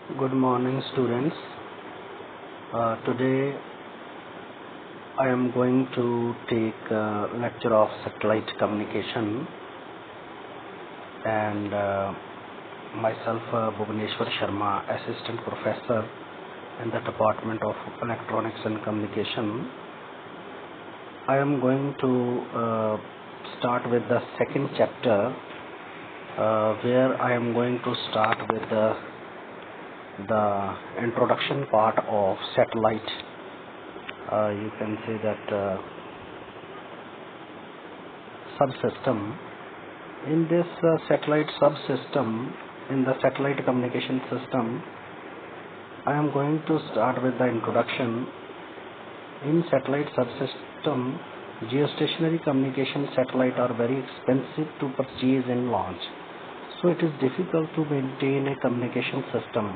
Good morning, students. Today I am going to take a lecture of satellite communication, and myself, Bhubaneswar Sharma, Assistant Professor in the Department of Electronics and Communication. I am going to start with the second chapter, where I am going to start with the introduction part of satellite. You can say that subsystem. In this satellite subsystem, in the satellite communication system, I am going to start with the introduction. In satellite subsystem, geostationary communication satellite are very expensive to purchase and launch. So it is difficult to maintain a communication system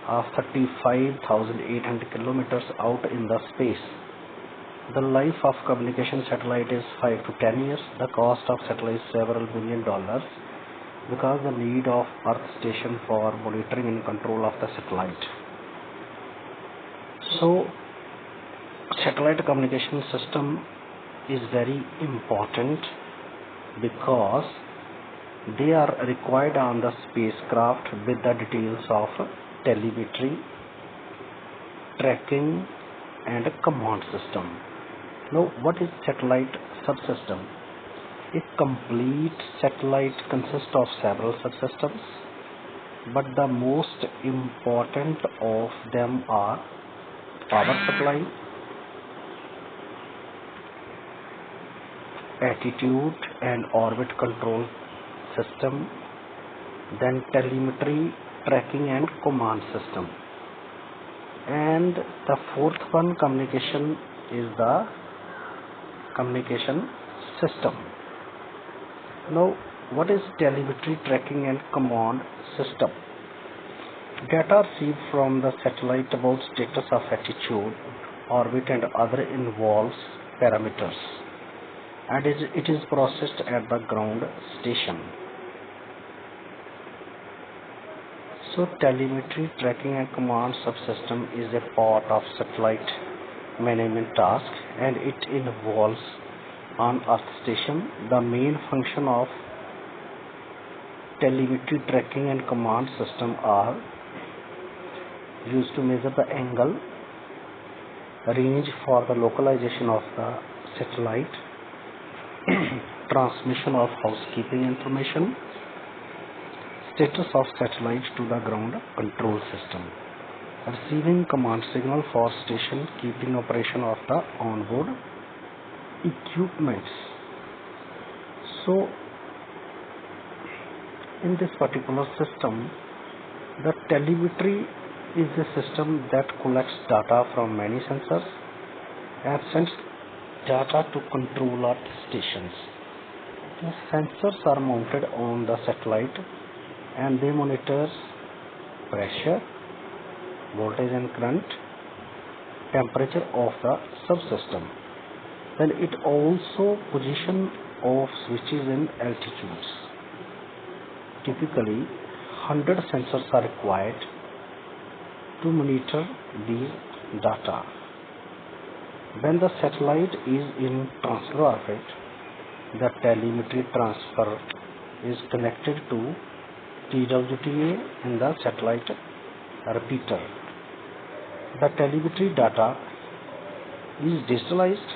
of 35,800 kilometers out in the space. The life of communication satellite is 5 to 10 years. The cost of satellite is several $1 million because the need of Earth station for monitoring and control of the satellite. So satellite communication system is very important because they are required on the spacecraft with the details of telemetry, tracking and command system. Now, what is satellite subsystem? A complete satellite consists of several subsystems, but the most important of them are power supply, attitude and orbit control system, then telemetry, tracking and command system, and the fourth one, communication, is the communication system. Now, what is telemetry, tracking and command system? Data received from the satellite about status of attitude, orbit and other involves parameters, and it is processed at the ground station. So telemetry, tracking and command subsystem is a part of satellite management task, and it involves on Earth station. The main function of telemetry, tracking and command system are used to measure the angle, range for the localization of the satellite, transmission of housekeeping information, status of satellite to the ground control system, receiving command signal for station, keeping operation of the onboard equipments. So in this particular system, the telemetry is a system that collects data from many sensors and sends data to control Earth stations. The sensors are mounted on the satellite and they monitor pressure, voltage and current, temperature of the subsystem. Then it also position of switches and altitudes. Typically 100 sensors are required to monitor these data. When the satellite is in transfer orbit, the telemetry transfer is connected to TWTA in the satellite repeater. The telemetry data is digitalized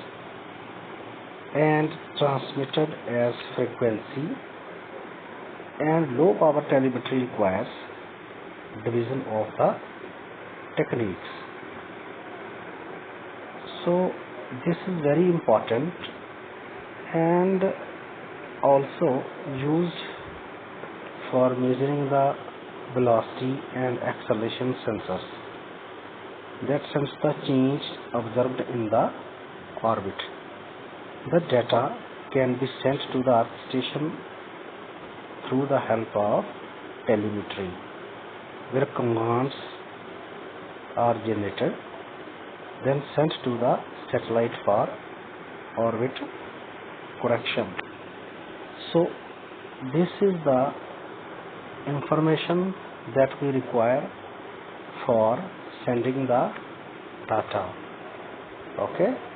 and transmitted as frequency, and low power telemetry requires division of the techniques. So this is very important and also used for measuring the velocity and acceleration sensors that sense the change observed in the orbit. The data can be sent to the Earth station through the help of telemetry, where commands are generated, then sent to the satellite for orbit correction. So this is the information that we require for sending the data. Okay.